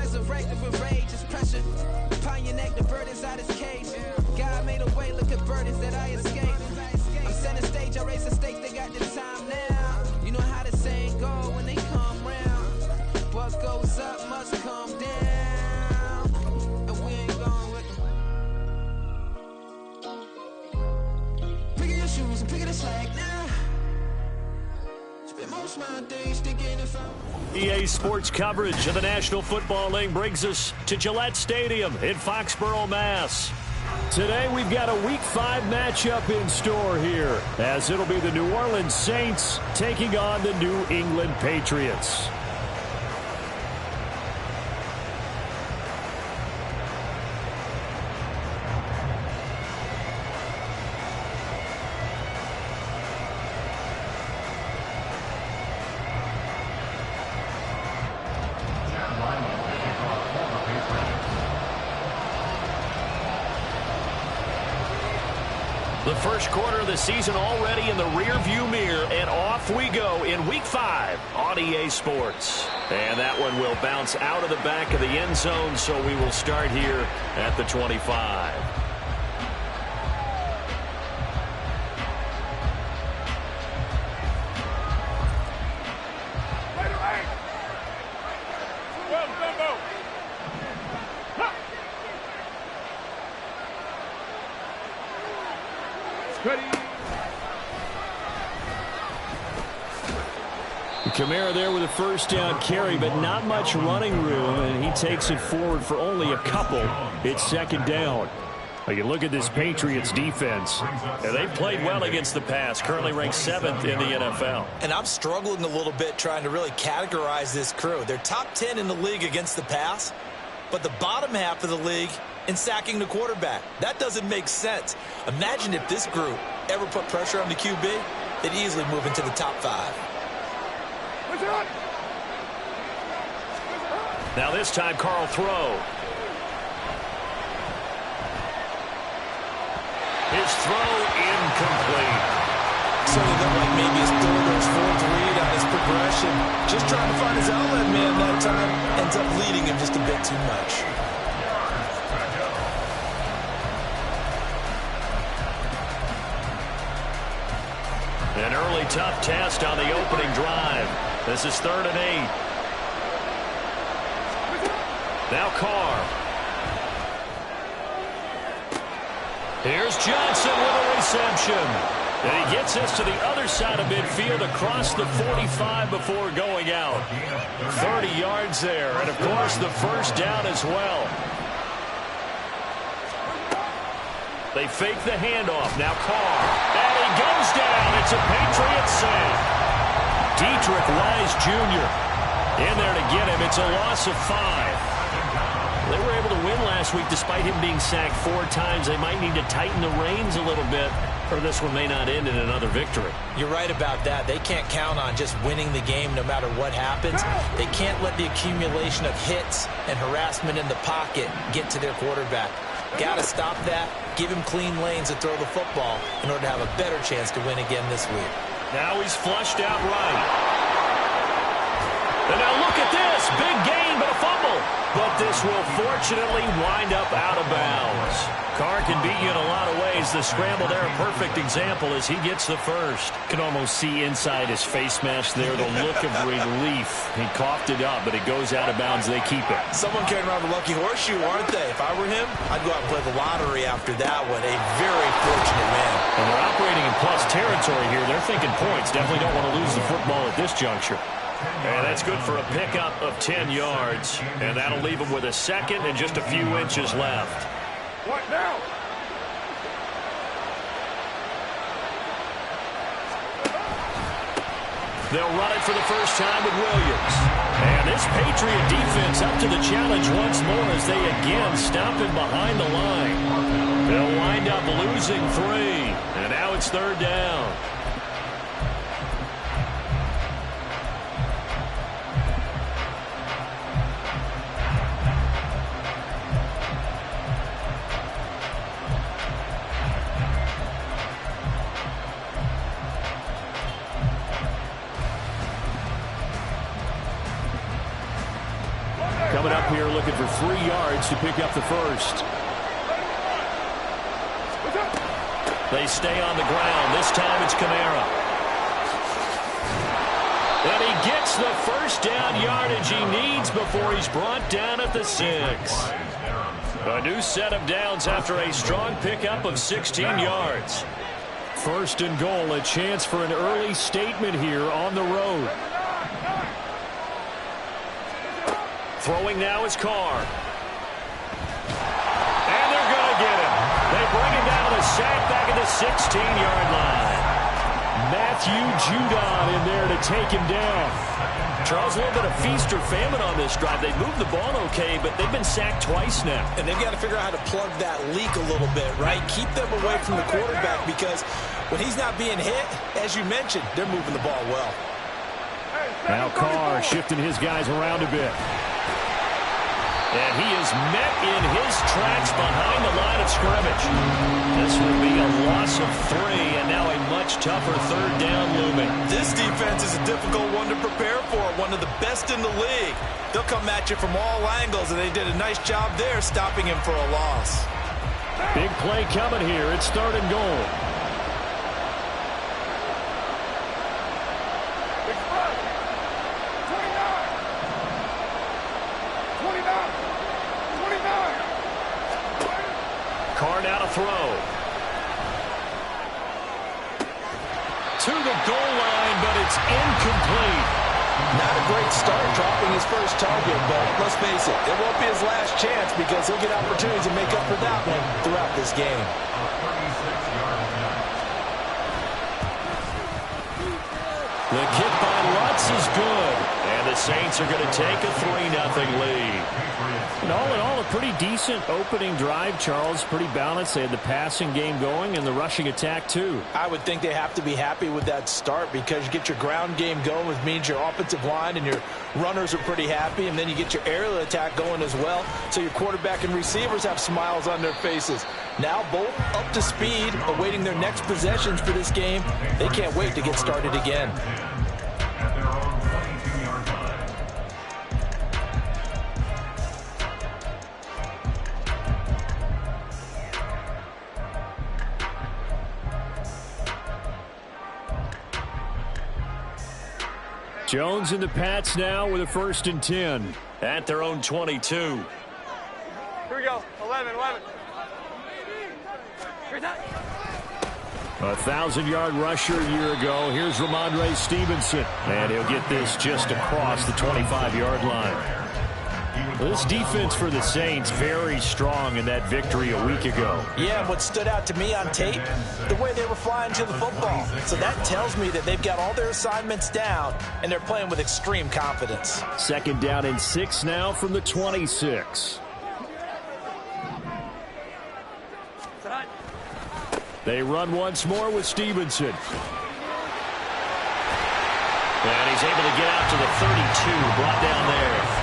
Resurrected with rage, it's pressure. Upon your neck, the bird out his cage. God made a way, look at burdens that I escaped. I'm setting stage, I raise the stakes, they got the time now. You know how the saying go when they come round. What goes up must come down. And we ain't going with them. Picking your shoes and picking the slack now. Spend most of my days thinking if I... EA Sports coverage of the National Football League brings us to Gillette Stadium in Foxborough, Mass. Today we've got a Week 5 matchup in store here, as it'll be the New Orleans Saints taking on the New England Patriots. The first quarter of the season already in the rearview mirror, and off we go in Week 5 on EA Sports. And that one will bounce out of the back of the end zone, so we will start here at the 25. Kamara there with a first down carry, but not much running room, and he takes it forward for only a couple. It's second down. You look at this Patriots defense, and they've played well against the pass, currently ranked 7th in the NFL. And I'm struggling a little bit trying to really categorize this crew. They're top 10 in the league against the pass, but the bottom half of the league in sacking the quarterback. That doesn't make sense. Imagine if this group ever put pressure on the QB, they'd easily move into the top 5. Now this time, Carl throw. His throw incomplete. Certainly looked like maybe his third or his fourth read on his progression. Just trying to find his outlet man that time. Ends up leading him just a bit too much. An early tough test on the opening drive. This is 3rd and 8. Now Carr. Here's Johnson with a reception. And he gets us to the other side of midfield across the 45 before going out. 30 yards there. And, of course, the first down as well. They fake the handoff. Now Carr. And he goes down. It's a Patriot sack. Dietrich Wise Jr. in there to get him. It's a loss of 5. They were able to win last week despite him being sacked 4 times. They might need to tighten the reins a little bit, or this one may not end in another victory. You're right about that. They can't count on just winning the game no matter what happens. They can't let the accumulation of hits and harassment in the pocket get to their quarterback. Got to stop that, give him clean lanes to throw the football in order to have a better chance to win again this week. Now he's flushed out right. And now look at this. Big gain, but a fumble. But this will fortunately wind up out of bounds. Carr can beat you in a lot of ways. The scramble there, a perfect example as he gets the first. Can almost see inside his face mask there the look of relief. He coughed it up, but it goes out of bounds. They keep it. Someone carrying around the lucky horseshoe, aren't they? If I were him, I'd go out and play the lottery after that one. A very fortunate man. And they're operating in plus territory here. They're thinking points. Definitely don't want to lose the football at this juncture. And that's good for a pickup of 10 yards. And that'll leave them with a second and just a few inches left. What now? They'll run it for the first time with Williams. And this Patriot defense up to the challenge once more as they again stop him behind the line. They'll wind up losing 3. And now it's 3rd down. Coming up here looking for 3 yards to pick up the first. They stay on the ground. This time it's Kamara. And he gets the first down yardage he needs before he's brought down at the 6. A new set of downs after a strong pickup of 16 yards. First and goal, a chance for an early statement here on the road. Throwing now is Carr. And they're going to get him. They bring him down with a sack back at the 16-yard line. Matthew Judon in there to take him down. Charles, a little bit of feast or famine on this drive. They moved the ball okay, but they've been sacked twice now. And they've got to figure out how to plug that leak a little bit, right? Keep them away from the quarterback because when he's not being hit, as you mentioned, they're moving the ball well. Now Carr shifting his guys around a bit. And he is met in his tracks behind the line of scrimmage. This will be a loss of 3, and now a much tougher third down looming. This defense is a difficult one to prepare for, one of the best in the league. They'll come at you from all angles, and they did a nice job there stopping him for a loss. Big play coming here. It's third and goal. Carr now to throw. To the goal line, but it's incomplete. Not a great start dropping his first target, but let's face it, it won't be his last chance because he'll get opportunities to make up for that one throughout this game. The kick by Lutz is good, and the Saints are going to take a 3-0 lead. And all in all, a pretty decent opening drive, Charles. Pretty balanced. They had the passing game going and the rushing attack, too. I would think they have to be happy with that start because you get your ground game going, which means your offensive line and your runners are pretty happy, and then you get your aerial attack going as well, so your quarterback and receivers have smiles on their faces. Now both up to speed, awaiting their next possessions for this game. They can't wait to get started again. Jones and the Pats now with a 1st and 10 at their own 22. Here we go. 11. 1,000-yard rusher a year ago. Here's Ramondre Stevenson, and he'll get this just across the 25-yard line. This defense for the Saints very strong in that victory a week ago. Yeah, and what stood out to me on tape, the way they were flying to the football. So that tells me that they've got all their assignments down, and they're playing with extreme confidence. 2nd down and 6 now from the 26. They run once more with Stevenson. And he's able to get out to the 32, brought down there.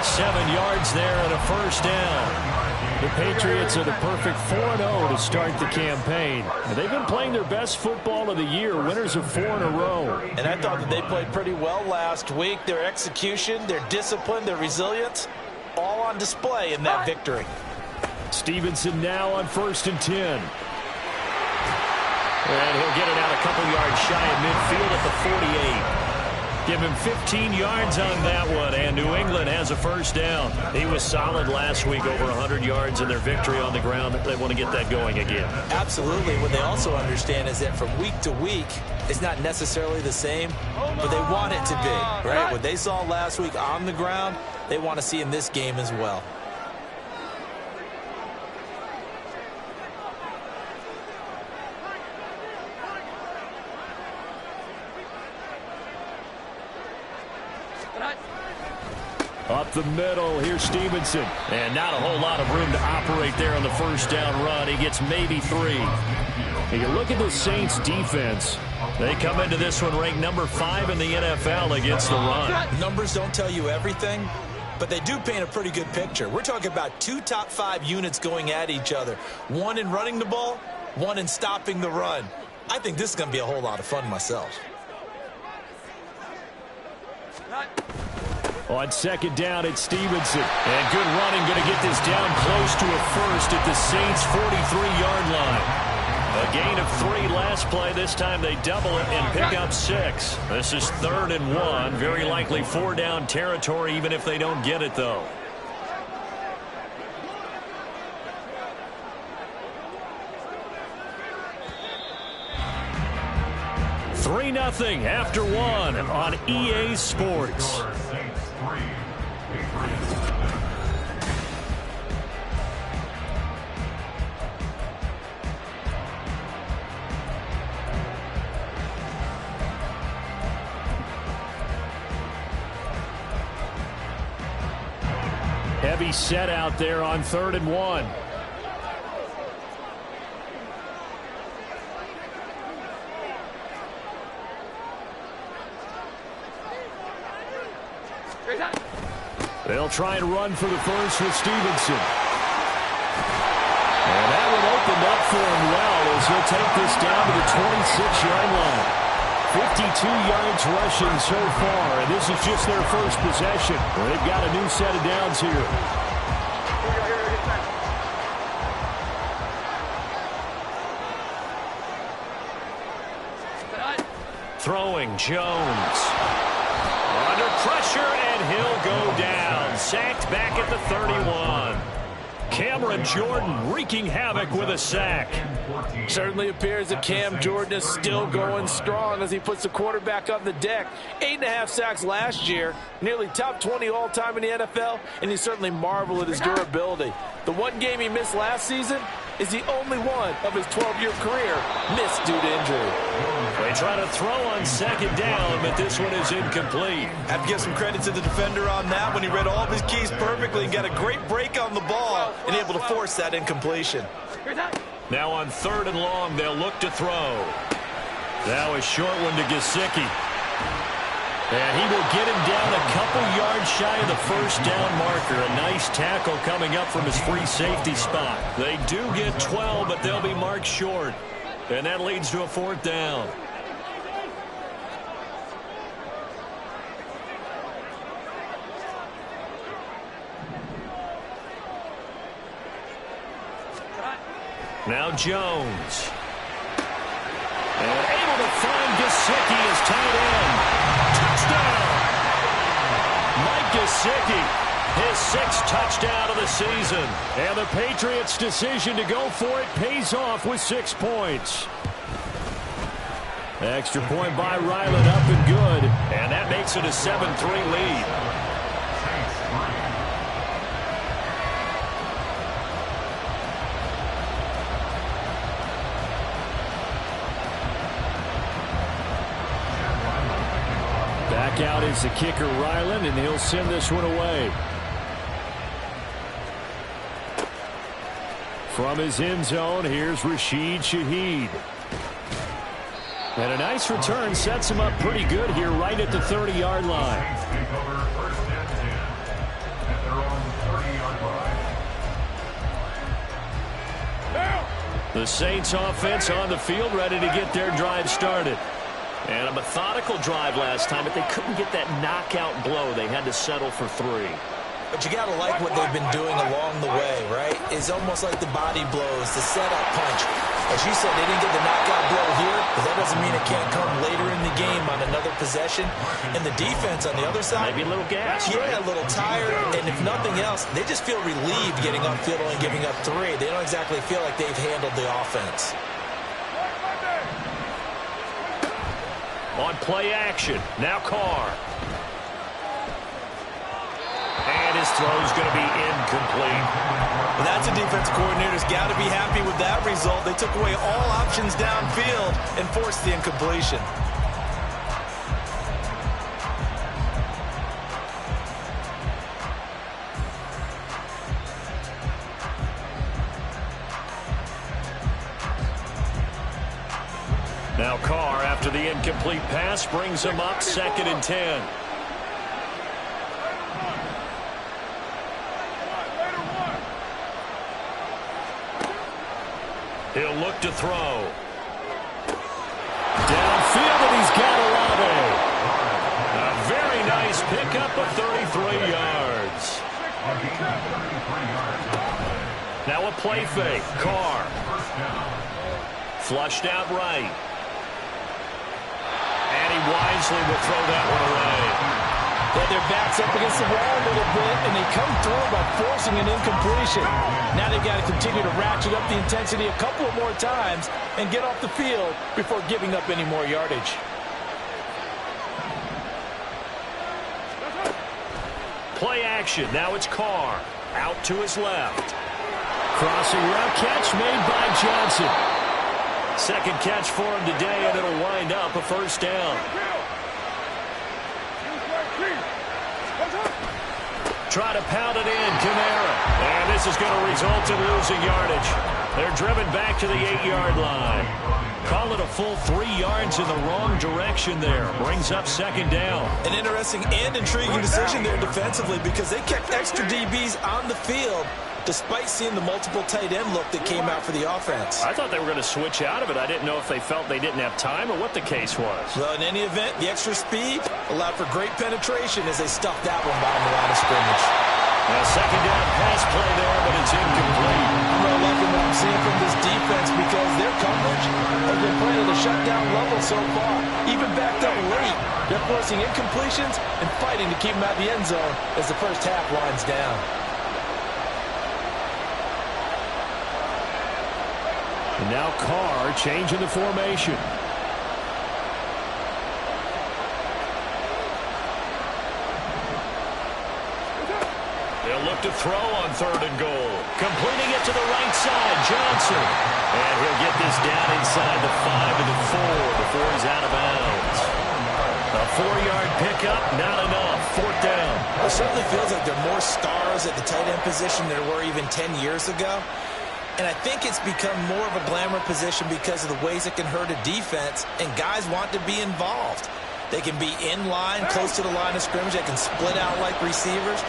7 yards there and a 1st down. The Patriots are the perfect 4-0 to start the campaign. And they've been playing their best football of the year, winners of 4 in a row. And I thought that they played pretty well last week. Their execution, their discipline, their resilience, all on display in that victory. Stevenson now on 1st and 10. And he'll get it out a couple yards shy of midfield at the 48. Give him 15 yards on that one, and New England has a 1st down. He was solid last week, over 100 yards in their victory on the ground. They want to get that going again. Absolutely. What they also understand is that from week to week, it's not necessarily the same, but they want it to be, right? What they saw last week on the ground, they want to see in this game as well. Up the middle, here's Stevenson. And not a whole lot of room to operate there on the 1st down run. He gets maybe 3. And you look at the Saints defense. They come into this one ranked number 5 in the NFL against the run. Numbers don't tell you everything, but they do paint a pretty good picture. We're talking about 2 top 5 units going at each other. One in running the ball, one in stopping the run. I think this is going to be a whole lot of fun myself. On second down, it's Stevenson. And good running, going to get this down close to a first at the Saints' 43-yard line. A gain of 3 last play. This time they double it and pick up 6. This is 3rd and 1. Very likely 4-down territory, even if they don't get it, though. 3-0 after 1 on EA Sports. Heavy set out there on 3rd and 1. They'll try and run for the first with Stevenson. And that one opened up for him well as he'll take this down to the 26-yard line. 52 yards rushing so far, and this is just their first possession. They've got a new set of downs here. Throwing Jones. Under pressure, and he'll go down. Sacked back at the 31. Cameron Jordan wreaking havoc with a sack. Certainly appears that Cam Jordan is still going strong as he puts the quarterback on the deck. 8.5 sacks last year, nearly top 20 all-time in the NFL, and you certainly marvel at his durability. The one game he missed last season is the only one of his 12-year career missed due to injury. They try to throw on second down, but this one is incomplete. Have to give some credit to the defender on that when he read all of his keys perfectly and got a great break on the ball and able to force that incompletion. Now on 3rd and long, they'll look to throw. Now a short one to Gesicki. And he will get him down a couple yards shy of the first down marker. A nice tackle coming up from his free safety spot. They do get 12, but they'll be marked short. And that leads to a 4th down. Now Jones. And able to find Gesicki as tight end. Touchdown! Mike Gesicki, his 6th touchdown of the season. And the Patriots' decision to go for it pays off with 6 points. Extra point by Ryland, up and good. And that makes it a 7-3 lead. Back out is the kicker, Ryland, and he'll send this one away. From his end zone, here's Rashid Shaheed. And a nice return sets him up pretty good here right at the 30-yard line. The Saints offense on the field ready to get their drive started. And a methodical drive last time, but they couldn't get that knockout blow. They had to settle for 3. But you got to like what they've been doing along the way, right? It's almost like the body blows, the setup punch. As you said, they didn't get the knockout blow here, but that doesn't mean it can't come later in the game on another possession. And the defense on the other side, maybe a little gas. Yeah, right? A little tired. And if nothing else, they just feel relieved getting upfield and giving up 3. They don't exactly feel like they've handled the offense. On play action, now Carr. And his throw's going to be incomplete. Well, that's a defensive coordinator's got to be happy with that result. They took away all options downfield and forced the incompletion. Now Carr, after the incomplete pass, brings him up 2nd and 10. He'll look to throw. Downfield, and he's got Olave. A very nice pickup up of 33 yards. Now a play fake. Carr. Flushed out right. And he wisely will throw that one away. Well, their back's up against the wall a little bit, and they come through by forcing an incompletion. Now they've got to continue to ratchet up the intensity a couple of more times and get off the field before giving up any more yardage. Play action. Now it's Carr. Out to his left. Crossing route catch made by Johnson. Second catch for him today, and it'll wind up a first down. Try to pound it in, Kamara. And this is going to result in losing yardage. They're driven back to the 8-yard line. Call it a full 3 yards in the wrong direction there. Brings up second down. An interesting and intriguing decision there defensively because they kept extra DBs on the field despite seeing the multiple tight end look that came out for the offense. I thought they were going to switch out of it. I didn't know if they felt they didn't have time or what the case was. Well, in any event, the extra speed allowed for great penetration as they stuffed that one behind the line of scrimmage. A second down pass play there, but it's incomplete. I'm not liking what I'm seeing from this defense because their coverage has been playing at a shutdown level so far. Even backed up late, they're forcing incompletions and fighting to keep them out of the end zone as the first half winds down. And now Carr changing the formation. They'll look to throw on 3rd and goal. Completing it to the right side, Johnson. And he'll get this down inside the 5 to the 4 before he's out of bounds. A 4-yard pickup, not enough. 4th down. It certainly feels like there are more stars at the tight end position than there were even 10 years ago. And I think it's become more of a glamour position because of the ways it can hurt a defense, and guys want to be involved. They can be in line, close to the line of scrimmage. They can split out like receivers.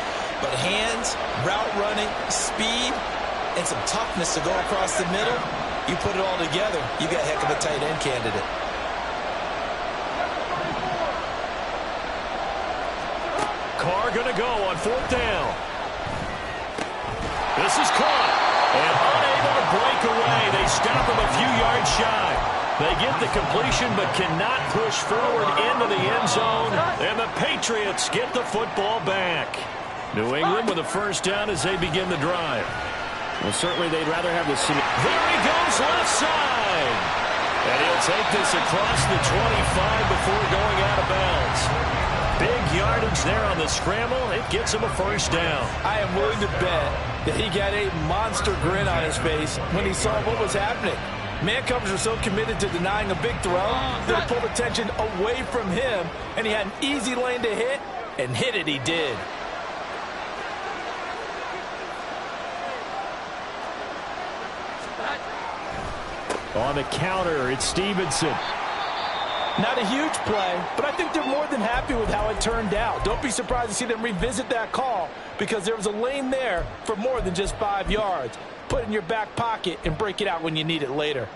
But hands, route running, speed, and some toughness to go across the middle, you put it all together, you got a heck of a tight end candidate. Carr going to go on 4th down. This is caught. And unable to break away. They stop him a few yards shy. They get the completion but cannot push forward into the end zone. And the Patriots get the football back. New England with a first down as they begin the drive. Well, certainly they'd rather have the... There he goes left side. And he'll take this across the 25 before going out of bounds. Big yardage there on the scramble. It gets him a first down. I am willing to bet that he got a monster grin on his face when he saw what was happening. Man covers were so committed to denying a big throw that it pulled attention away from him, and he had an easy lane to hit, and hit it he did. On the counter, it's Stevenson. Not a huge play, but I think they're more than happy with how it turned out. Don't be surprised to see them revisit that call because there was a lane there for more than just 5 yards. Put it in your back pocket and break it out when you need it later.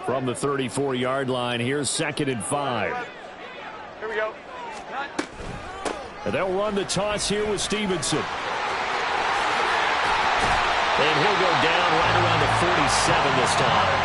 From the 34-yard line, here's 2nd and 5. Here we go. And they'll run the toss here with Stevenson. And he'll go down right around the 47 this time.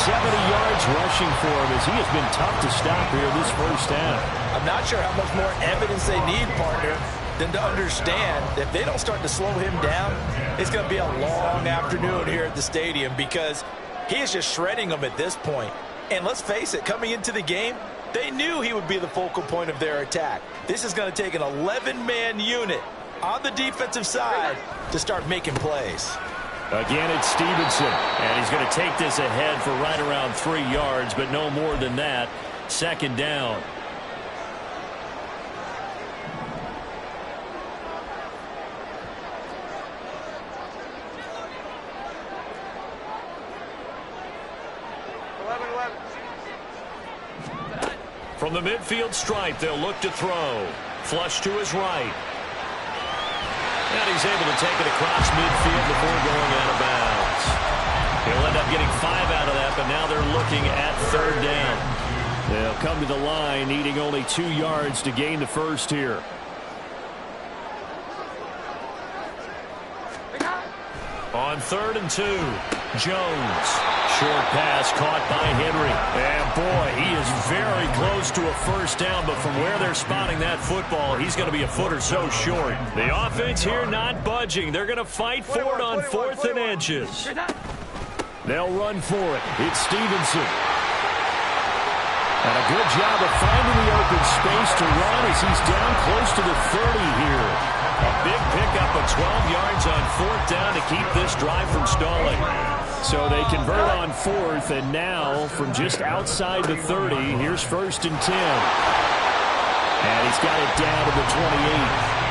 70 yards rushing for him as he has been tough to stop here this first half. I'm not sure how much more evidence they need, partner, than to understand that if they don't start to slow him down, it's going to be a long afternoon here at the stadium because he is just shredding them at this point. And let's face it, coming into the game, they knew he would be the focal point of their attack. This is going to take an 11-man unit on the defensive side to start making plays. Again, it's Stevenson, and he's going to take this ahead for right around 3 yards, but no more than that. 2nd down. From the midfield stripe, they'll look to throw. Flush to his right. And he's able to take it across midfield before going out of bounds. He'll end up getting 5 out of that, but now they're looking at 3rd down. They'll come to the line, needing only 2 yards to gain the first here. On 3rd and 2, Jones. Short pass caught by Henry. And boy, he is very close to a first down, but from where they're spotting that football, he's going to be a foot or so short. The offense here not budging. They're going to fight for it on 4th and inches. They'll run for it. It's Stevenson. And a good job of finding the open space to run as he's down close to the 30 here. A big pickup of 12 yards on 4th down to keep this drive from stalling. So they convert on 4th, and now from just outside the 30, here's 1st and 10. And he's got it down to the 28.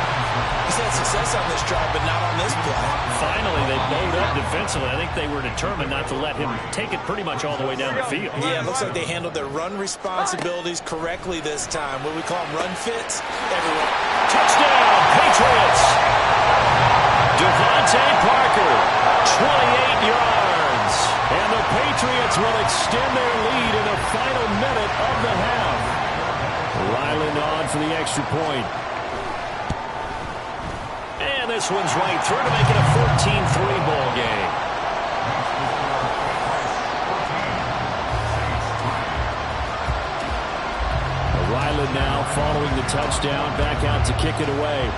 He's had success on this drive, but not on this play. Finally, they bowed up defensively. I think they were determined not to let him take it pretty much all the way down the field. Yeah, it looks like they handled their run responsibilities correctly this time. What we call them, run fits everywhere. Touchdown, Patriots! Devontae Parker, 28 yards. And the Patriots will extend their lead in the final minute of the half. Ryland on for the extra point. And this one's right through to make it a 14-3 ball game. Ryland now following the touchdown, back out to kick it away.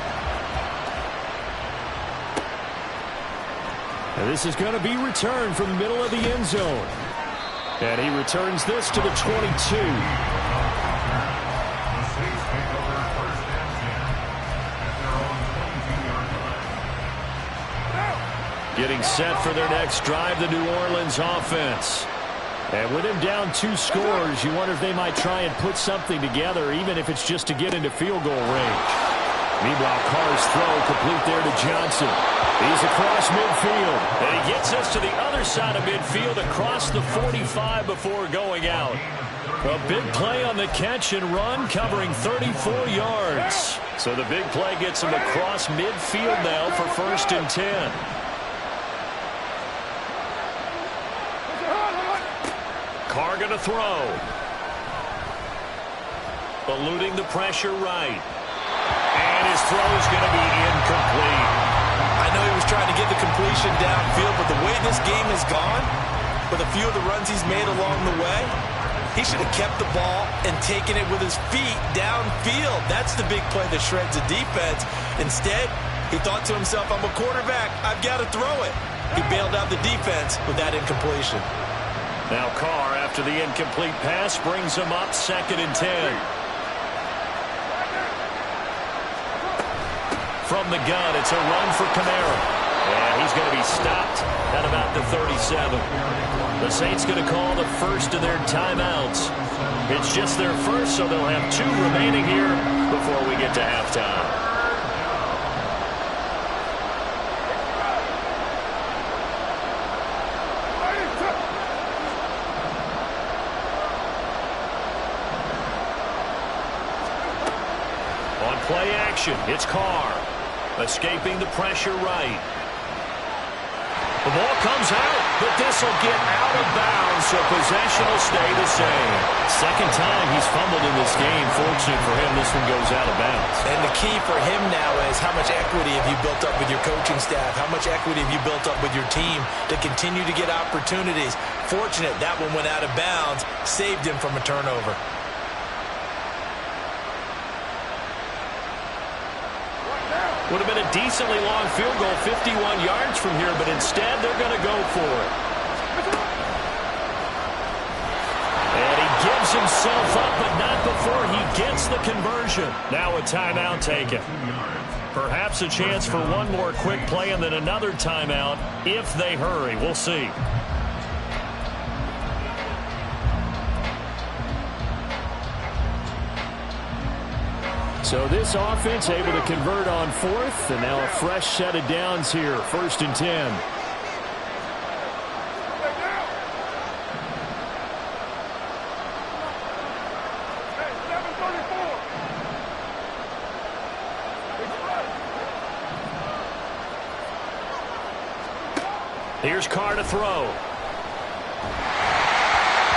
And this is going to be returned from the middle of the end zone. And he returns this to the 22. Getting set for their next drive, the New Orleans offense. And with him down 2 scores, you wonder if they might try and put something together, even if it's just to get into field goal range. Meanwhile, Carr's throw complete there to Johnson. He's across midfield. And he gets us to the other side of midfield across the 45 before going out. A big play on the catch and run, covering 34 yards. So the big play gets him across midfield now for 1st and 10. Carr going to throw. Eluding the pressure right. And his throw is going to be incomplete. I know he was trying to get the completion downfield, but the way this game has gone, with a few of the runs he's made along the way, he should have kept the ball and taken it with his feet downfield. That's the big play that shreds the defense. Instead, he thought to himself, I'm a quarterback. I've got to throw it. He bailed out the defense with that incompletion. Now Carr, after the incomplete pass, brings him up 2nd and 10. From the gun, it's a run for Kamara. And he's going to be stopped at about the 37. The Saints going to call the first of their timeouts. It's just their first, so they'll have 2 remaining here before we get to halftime. Play action. It's Carr. Escaping the pressure right. The ball comes out, but this will get out of bounds, so possession will stay the same. Second time he's fumbled in this game. Fortunate for him, this one goes out of bounds. And the key for him now is how much equity have you built up with your coaching staff? How much equity have you built up with your team to continue to get opportunities? Fortunate that one went out of bounds, saved him from a turnover. Would have been a decently long field goal, 51 yards from here, but instead they're going to go for it. And he gives himself up, but not before he gets the conversion. Now a timeout taken. Perhaps a chance for one more quick play and then another timeout if they hurry. We'll see. So this offense able to convert on 4th, and now a fresh set of downs here, 1st and 10. Here's Carr to throw.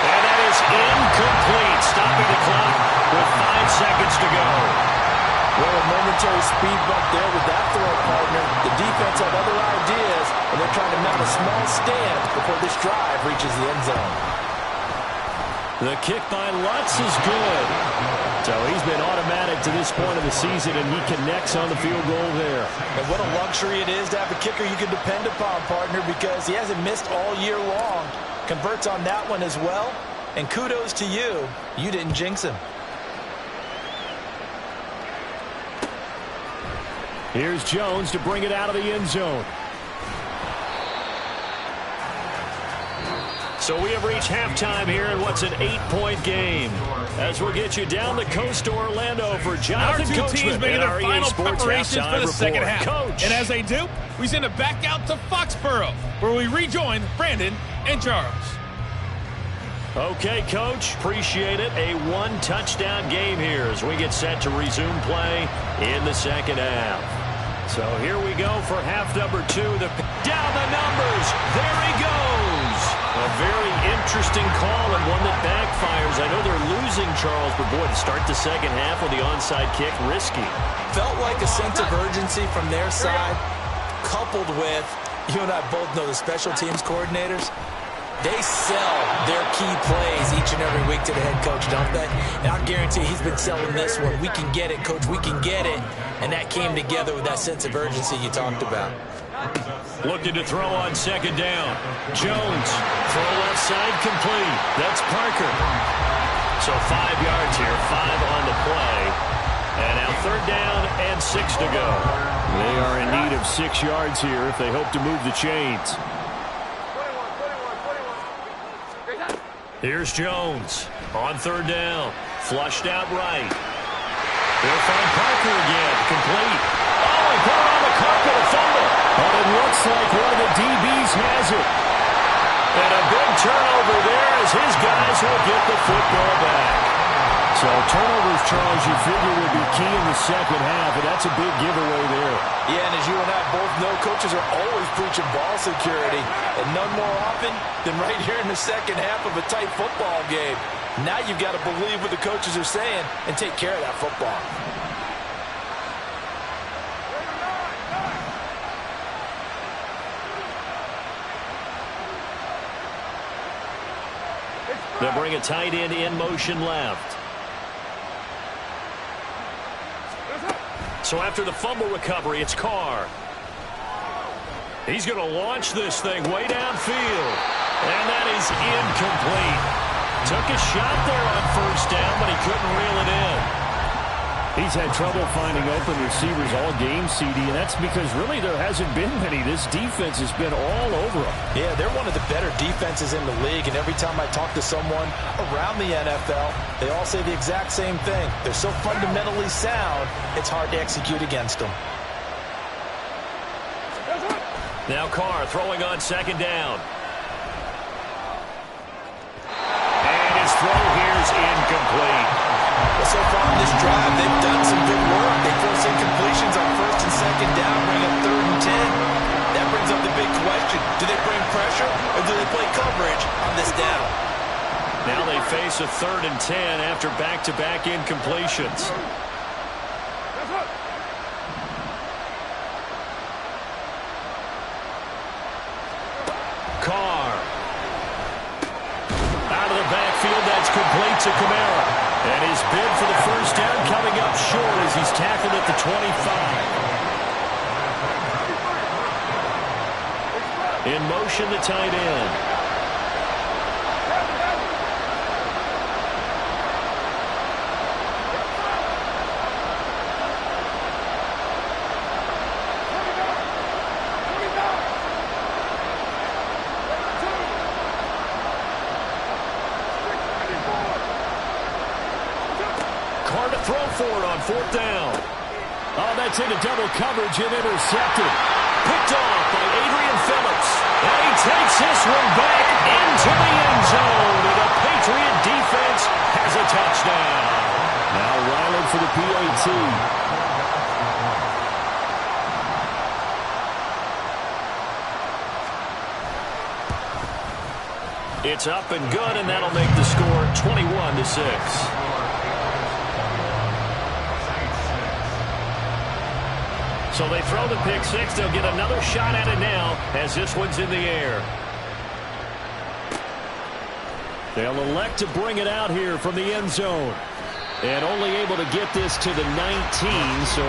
And that is incomplete. timeout, stopping the clock with 5 seconds to go. Well, a momentary speed bump there with that throw, partner. The defense had other ideas, and they're trying to mount a small stand before this drive reaches the end zone. The kick by Lutz is good. So he's been automatic to this point of the season, and he connects on the field goal there. And what a luxury it is to have a kicker you can depend upon, partner, because he hasn't missed all year long. Converts on that one as well. And kudos to you. You didn't jinx him. Here's Jones to bring it out of the end zone. So we have reached halftime here in what's an 8-point game. As we'll get you down the coast to Orlando for Jonathan Our two teams making their final preparations for the second half. Coach. And as they do, we send it back out to Foxborough, where we rejoin Brandon and Charles. Okay, Coach, appreciate it. A one-touchdown game here as we get set to resume play in the second half. So here we go for half number 2. Down the numbers. There he goes. A very interesting call and one that backfires. I know they're losing, Charles, but boy, to start the second half with the onside kick, risky. Felt like a sense of urgency from their side, coupled with, you and I both know the special teams coordinators. They sell their key plays each and every week to the head coach, don't they? And I guarantee he's been selling this one. We can get it, coach. We can get it. And that came together with that sense of urgency you talked about. Looking to throw on second down. Jones, throw left side complete. That's Parker. So 5 yards here, 5 on the play. And now third down and 6 to go. They are in need of 6 yards here if they hope to move the chains. Here's Jones on third down. Flushed out right. They'll find Parker again. Complete. Oh, he put it on the carpet, a fumble. But it looks like one of the DBs has it. And a big turnover there as his guys will get the football back. So turnovers, Charles, you figure would be key in the second half, and that's a big giveaway there. Yeah, and as you and I both know, coaches are always preaching ball security, and none more often than right here in the second half of a tight football game. Now you've got to believe what the coaches are saying and take care of that football. They'll bring a tight end in motion left. So after the fumble recovery, it's Carr. He's going to launch this thing way downfield. And that is incomplete. Took a shot there on first down, but he couldn't reel it in. He's had trouble finding open receivers all game, CD, and that's because really there hasn't been many. This defense has been all over them. Yeah, they're one of the better defenses in the league, and every time I talk to someone around the NFL, they all say the exact same thing. They're so fundamentally sound, it's hard to execute against them. Now Carr throwing on second down. And his throw here is incomplete. Well, so far in this drive, they've done some good work. They force incompletions on first and second down, bring up 3rd and 10. That brings up the big question. Do they bring pressure or do they play coverage on this down? Now they face a 3rd and 10 after back-to-back incompletions. Carr. Out of the backfield, that's complete to Kamara. And his bid for the first down coming up short as he's tackled at the 25. In motion, the tight end. Throw for it on 4th down. Oh, that's into double coverage and intercepted. Picked off by Adrian Phillips. And he takes this one back into the end zone. And the Patriot defense has a touchdown. Now Ryland for the PAT. It's up and good, and that'll make the score 21-6. So they throw the pick six. They'll get another shot at it now as this one's in the air. They'll elect to bring it out here from the end zone. And only able to get this to the 19, so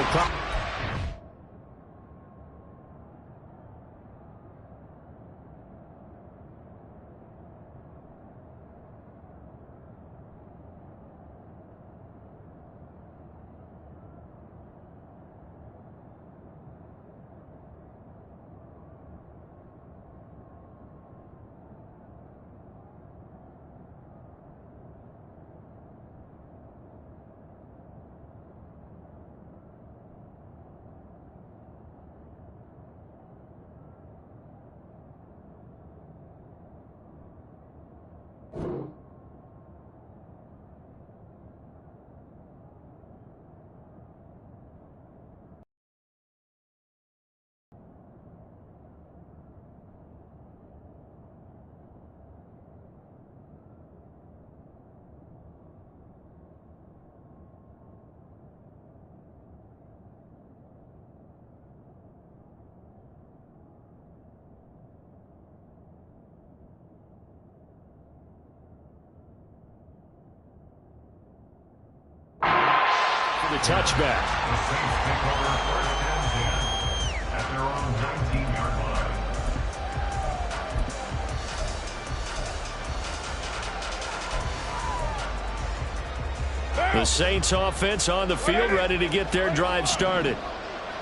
the touchback. The Saints take over 1st and 10 at their own 19-yard line. The Saints offense on the field, ready to get their drive started.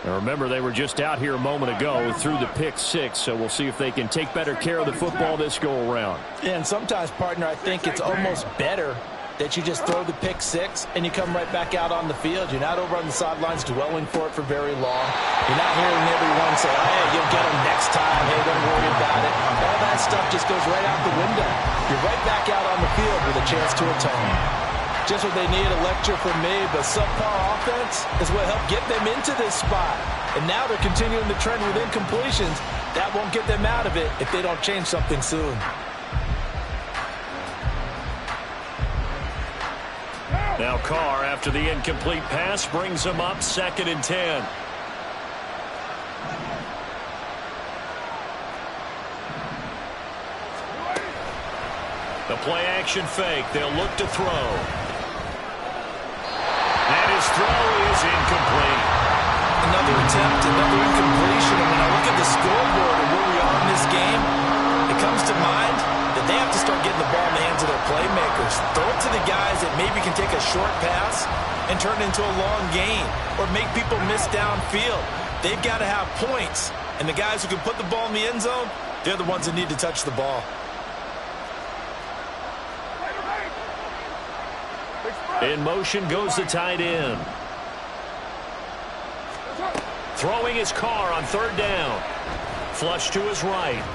Now remember, they were just out here a moment ago through the pick six, so we'll see if they can take better care of the football this go around. Yeah, and sometimes, partner, I think it's almost better that you just throw the pick six and you come right back out on the field. You're not over on the sidelines dwelling for it for very long. You're not hearing everyone say, oh, hey, you'll get them next time. Hey, don't worry about it. All that stuff just goes right out the window. You're right back out on the field with a chance to atone. Just what they need, a lecture from me, but subpar offense is what helped get them into this spot. And now they're continuing the trend with incompletions. That won't get them out of it if they don't change something soon. Now Carr, after the incomplete pass, brings them up 2nd and 10. The play action fake. They'll look to throw. And his throw is incomplete. Another attempt, another incompletion. And when I look at the scoreboard and where we are in this game, it comes to mind that they have to start getting the ball in the hands of their playmakers. Throw it to the guys that maybe can take a short pass and turn it into a long gain or make people miss downfield. They've got to have points. And the guys who can put the ball in the end zone, they're the ones that need to touch the ball. In motion goes the tight end. Throwing his Carr on 3rd down. Flush to his right.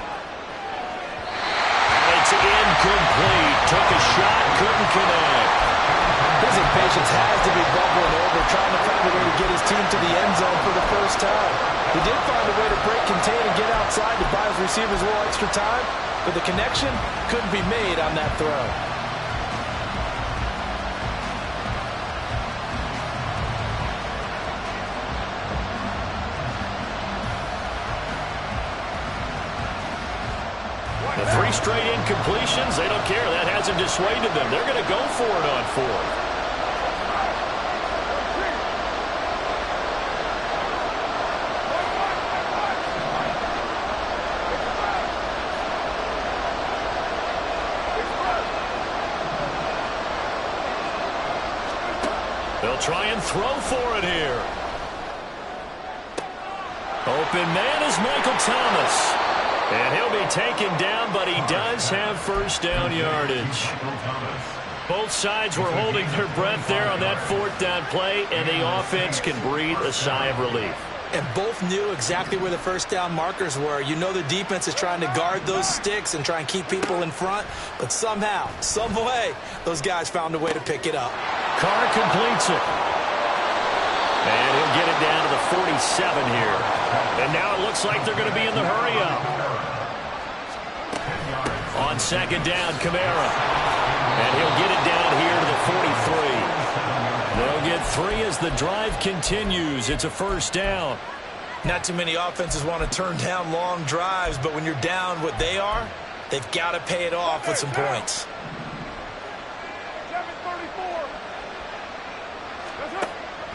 It's incomplete. Took a shot, couldn't connect. His impatience has to be bubbling over, trying to find a way to get his team to the end zone for the first time. He did find a way to break contain and get outside to buy his receivers a little extra time, but the connection couldn't be made on that throw. The 3 straight incompletions, they don't care. That hasn't dissuaded them. They're going to go for it on 4th. They'll try and throw for it here. Open man is Michael Thomas. And he'll be taken down, but he does have 1st down yardage. Both sides were holding their breath there on that 4th down play, and the offense can breathe a sigh of relief. And both knew exactly where the 1st down markers were. You know the defense is trying to guard those sticks and try and keep people in front, but somehow, some way, those guys found a way to pick it up. Carr completes it. And he'll get it down to the 47 here. And now it looks like they're going to be in the hurry-up. On second down, Kamara. And he'll get it down here to the 43. They'll get 3 as the drive continues. It's a first down. Not too many offenses want to turn down long drives, but when you're down what they are, they've got to pay it off with some points.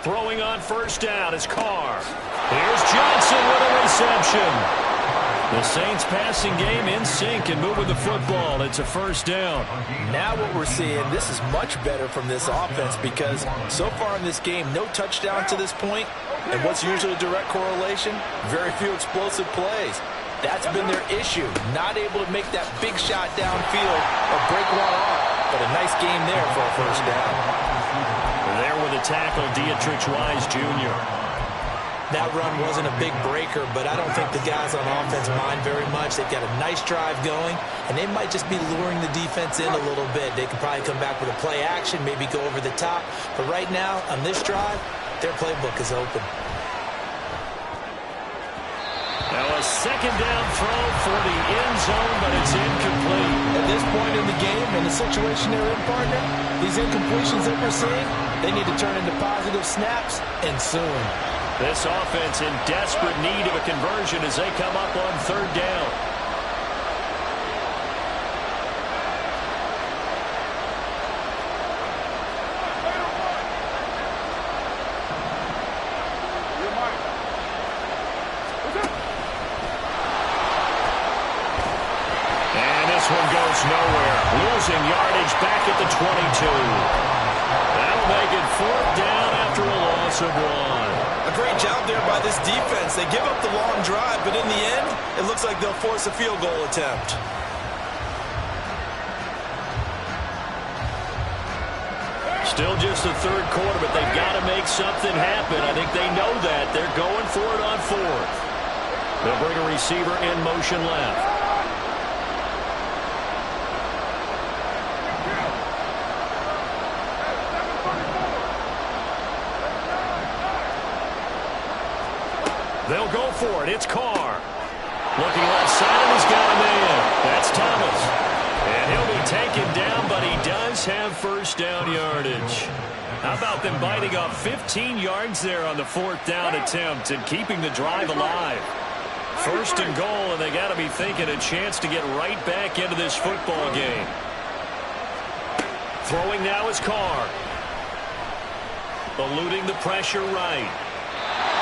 Throwing on first down is Carr. Here's Johnson with a reception. The Saints passing game in sync and moving the football. It's a first down. Now what we're seeing, this is much better from this offense because so far in this game, no touchdown to this point. And what's usually a direct correlation? Very few explosive plays. That's been their issue. Not able to make that big shot downfield or break one off. But a nice game there for a first down. There with a tackle, Wise Jr. That run wasn't a big breaker, but I don't think the guys on offense mind very much. They've got a nice drive going, and they might just be luring the defense in a little bit. They could probably come back with a play action, maybe go over the top. But right now, on this drive, their playbook is open. Now a second down throw for the end zone, but it's incomplete. At this point in the game, in the situation they're in, partner, these incompletions that we're seeing, they need to turn into positive snaps, and soon. This offense in desperate need of a conversion as they come up on third down. And this one goes nowhere. Losing yardage back at the 22. That'll make it fourth down after a loss of 1. A great job there by this defense. They give up the long drive, but in the end, it looks like they'll force a field goal attempt. Still just the third quarter, but they've got to make something happen. I think they know that. They're going for it on fourth. They'll bring a receiver in motion left. They'll go for it. It's Carr. Looking left side, and he's got a man. That's Thomas. And he'll be taken down, but he does have first down yardage. How about them biting off 15 yards there on the fourth down attempt and keeping the drive alive? First and goal, and they got to be thinking a chance to get right back into this football game. Throwing now is Carr. Eluding the pressure right.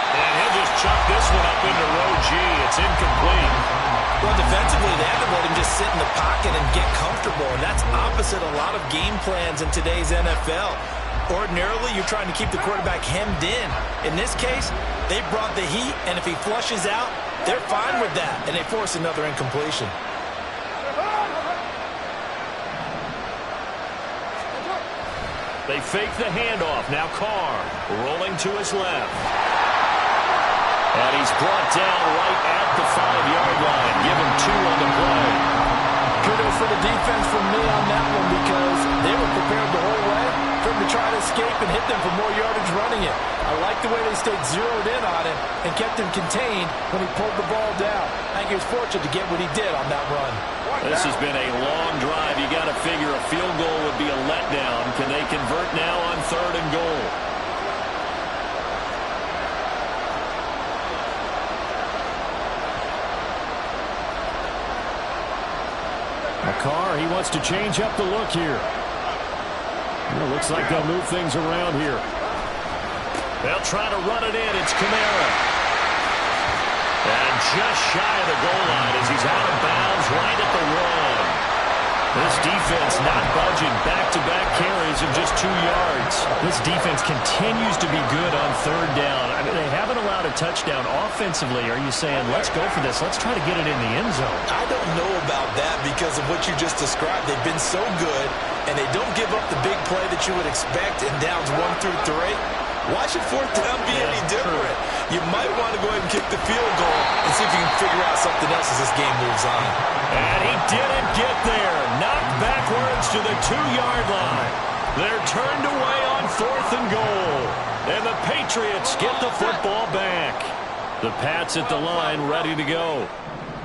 And he'll just chuck this one up into row G. It's incomplete. Well, defensively, they haven't let him just sit in the pocket and get comfortable, and that's opposite a lot of game plans in today's NFL. Ordinarily, you're trying to keep the quarterback hemmed in. In this case, they brought the heat, and if he flushes out, they're fine with that, and they force another incompletion. They fake the handoff. Now Carr rolling to his left. And he's brought down right at the 5-yard line. Give him 2 on the play. Kudos for the defense from me on that one because they were prepared the whole way for him to try to escape and hit them for more yardage running it. I like the way they stayed zeroed in on him and kept him contained when he pulled the ball down. I think he was fortunate to get what he did on that run. This has been a long drive. You got to figure a field goal would be a letdown. Can they convert now on third and goal? Carr, he wants to change up the look here. Well, looks like they'll move things around here. They'll try to run it in. It's Kamara. And just shy of the goal line as he's out of bounds right at the 1. This defense not budging. Back-to-back carries of just 2 yards. This defense continues to be good on third down. I mean, they haven't allowed a touchdown offensively. Are you saying, let's go for this? Let's try to get it in the end zone. I don't know about that because of what you just described. They've been so good, and they don't give up the big play that you would expect in downs 1 through 3. Why should fourth down be any different? You might want to go ahead and kick the field goal and see if you can figure out something else as this game moves on. And he didn't get there. Knocked backwards to the 2-yard line. They're turned away on fourth and goal. And the Patriots get the football back. The Pats at the line ready to go.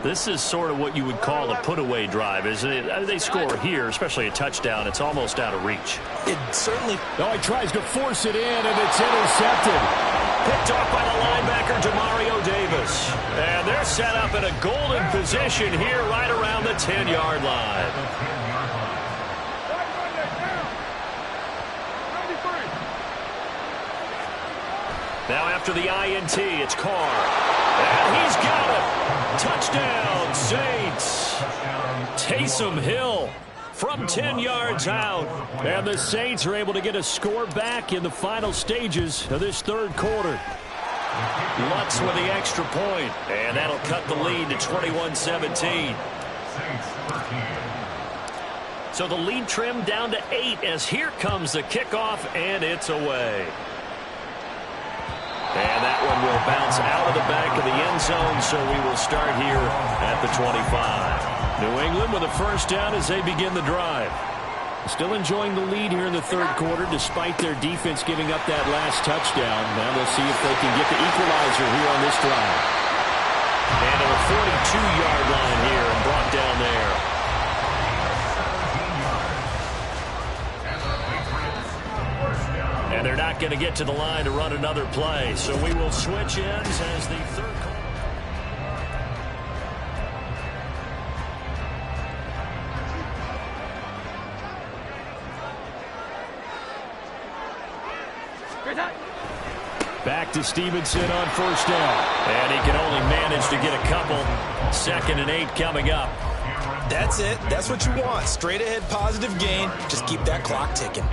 This is sort of what you would call a put-away drive, isn't it? They score here, especially a touchdown. It's almost out of reach. It certainly... Oh, he tries to force it in, and it's intercepted. Picked off by the linebacker, Demario Davis. And they're set up in a golden position here right around the 10-yard line. Now after the INT, it's Carr. And he's got it. Touchdown, Saints. Taysom Hill from 10 yards out. And the Saints are able to get a score back in the final stages of this third quarter. Lutz with the extra point. And that'll cut the lead to 21-17. So the lead trimmed down to 8 as here comes the kickoff, and it's away. And that one will bounce out of the back of the end zone, so we will start here at the 25. New England with a first down as they begin the drive. Still enjoying the lead here in the third quarter despite their defense giving up that last touchdown. Now they'll see if they can get the equalizer here on this drive. And to the 42-yard line here and brought down there. And they're not going to get to the line to run another play. So we will switch ends as the third quarter. Back to Stevenson on first down. And he can only manage to get a couple. 2nd and 8 coming up. That's it. That's what you want. Straight ahead positive gain. Just keep that clock ticking.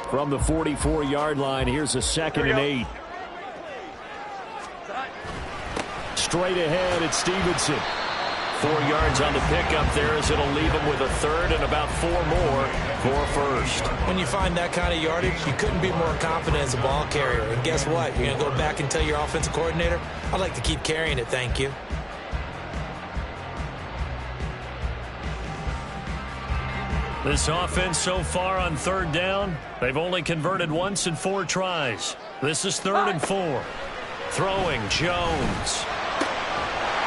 From the 44-yard line, here's a 2nd and 8. Straight ahead, it's Stevenson. 4 yards on the pickup there as it'll leave him with a third and about 4 more for first. When you find that kind of yardage, you couldn't be more confident as a ball carrier. And guess what? You're going to go back and tell your offensive coordinator, I'd like to keep carrying it, thank you. This offense so far on third down, they've only converted once in 4 tries. This is 3rd and 4. Throwing, Jones.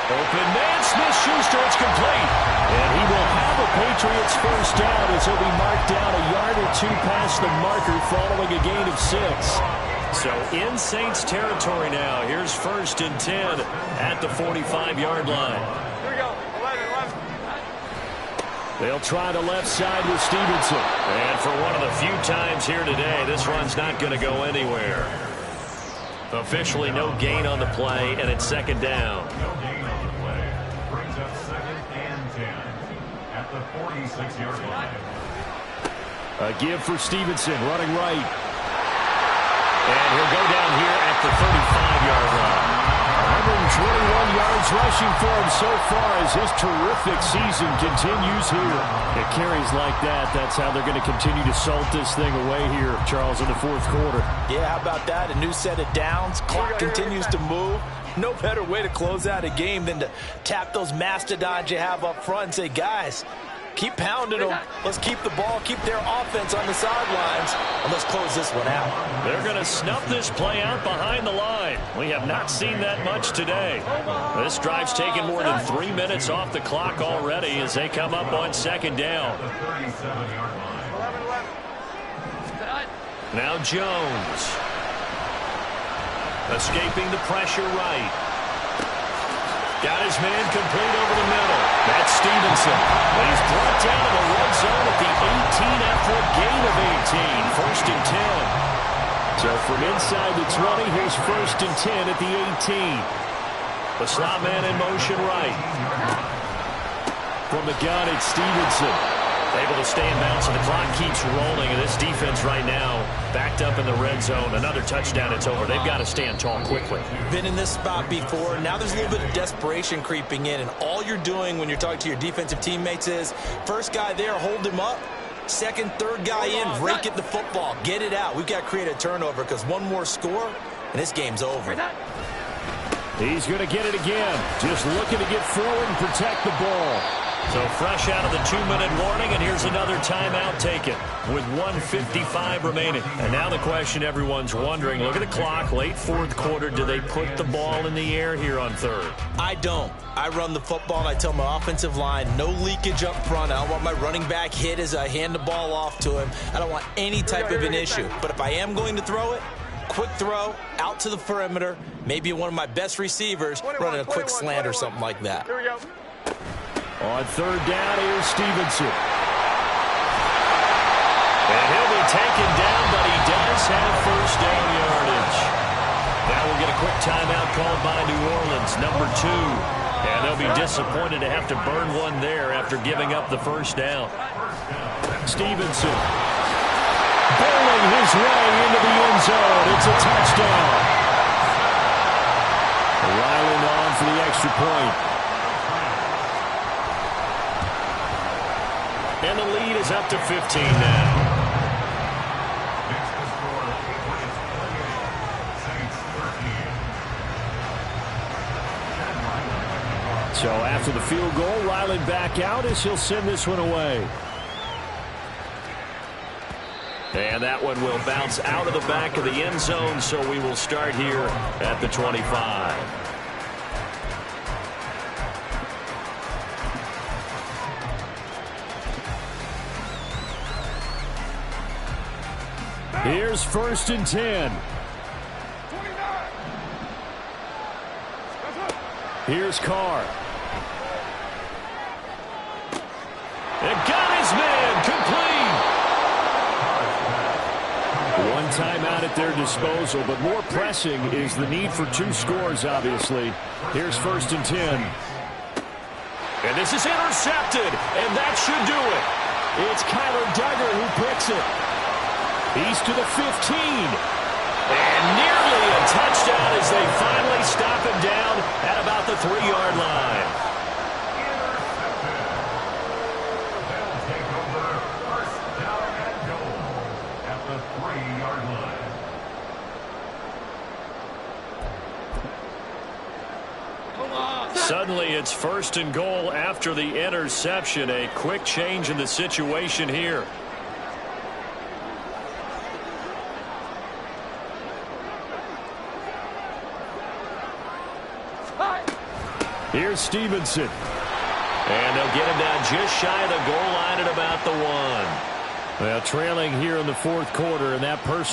Open man, Smith-Schuster, it's complete. And he will have a Patriots first down as he'll be marked down a yard or 2 past the marker following a gain of 6. So in Saints territory now. Here's 1st and 10 at the 45-yard line. Here we go. 11. They'll try the left side with Stevenson. And for one of the few times here today, this run's not going to go anywhere. Officially no gain on the play, and it's 2nd down. No gain on the play. Brings up 2nd and 10 at the 46-yard line. A give for Stevenson, running right. And he'll go down here at the 35-yard line. 121 yards rushing for him so far as his terrific season continues here. It carries like that. That's how they're going to continue to salt this thing away here, Charles, in the 4th quarter. Yeah, how about that? A new set of downs. Clock continues to move. No better way to close out a game than to tap those mastodons you have up front and say, guys, keep pounding them. Let's keep the ball, keep their offense on the sidelines, and let's close this one out. They're going to snuff this play out behind the line. We have not seen that much today. This drive's taken more than 3 minutes off the clock already as they come up on 2nd down. The 37-yard line. 11. Now Jones. Escaping the pressure right. Got his man complete over the middle. That's Stevenson. But he's brought down in the red zone at the 18 after a gain of 18. 1st and 10. So from inside the 20, here's 1st and 10 at the 18. The slot man in motion right. From the gun, it's Stevenson. Able to stay in bounds, and the clock keeps rolling. And this defense right now backed up in the red zone. Another touchdown, it's over. They've got to stand tall quickly. Been in this spot before. Now there's a little bit of desperation creeping in. And all you're doing when you're talking to your defensive teammates is, first guy there, hold him up. 2nd, 3rd guy in, rake at the football. Get it out. We've got to create a turnover because one more score, and this game's over. He's going to get it again. Just looking to get forward and protect the ball. So fresh out of the 2-minute warning, and here's another timeout taken with 1:55 remaining. And now the question everyone's wondering, look at the clock, late fourth quarter, do they put the ball in the air here on third? I don't. I run the football, and I tell my offensive line, no leakage up front. I don't want my running back hit as I hand the ball off to him. I don't want any type of an issue. But if I am going to throw it, quick throw, out to the perimeter, maybe one of my best receivers running a quick slant or something like that. Here we go. On third down, here's Stevenson. And he'll be taken down, but he does have first down yardage. Now we'll get a quick timeout called by New Orleans, number 2. And they'll be disappointed to have to burn one there after giving up the first down. Stevenson bowling his way into the end zone. It's a touchdown. Ryland on for the extra point. And the lead is up to 15 now. So after the field goal, Ryland back out as he'll send this one away. And that one will bounce out of the back of the end zone, so we will start here at the 25. Here's first and 10. Here's Carr. And got his man complete. One timeout at their disposal, but more pressing is the need for 2 scores, obviously. Here's first and 10. And this is intercepted, and that should do it. It's Kyler Duggar who picks it. He's to the 15. And nearly a touchdown as they finally stop him down at about the 3-yard line. They'll take over first down and goal at the 3-yard line. Suddenly it's first and goal after the interception. A quick change in the situation here. Here's Stevenson. And they'll get him down just shy of the goal line at about the 1. Well, trailing here in the fourth quarter, and that personal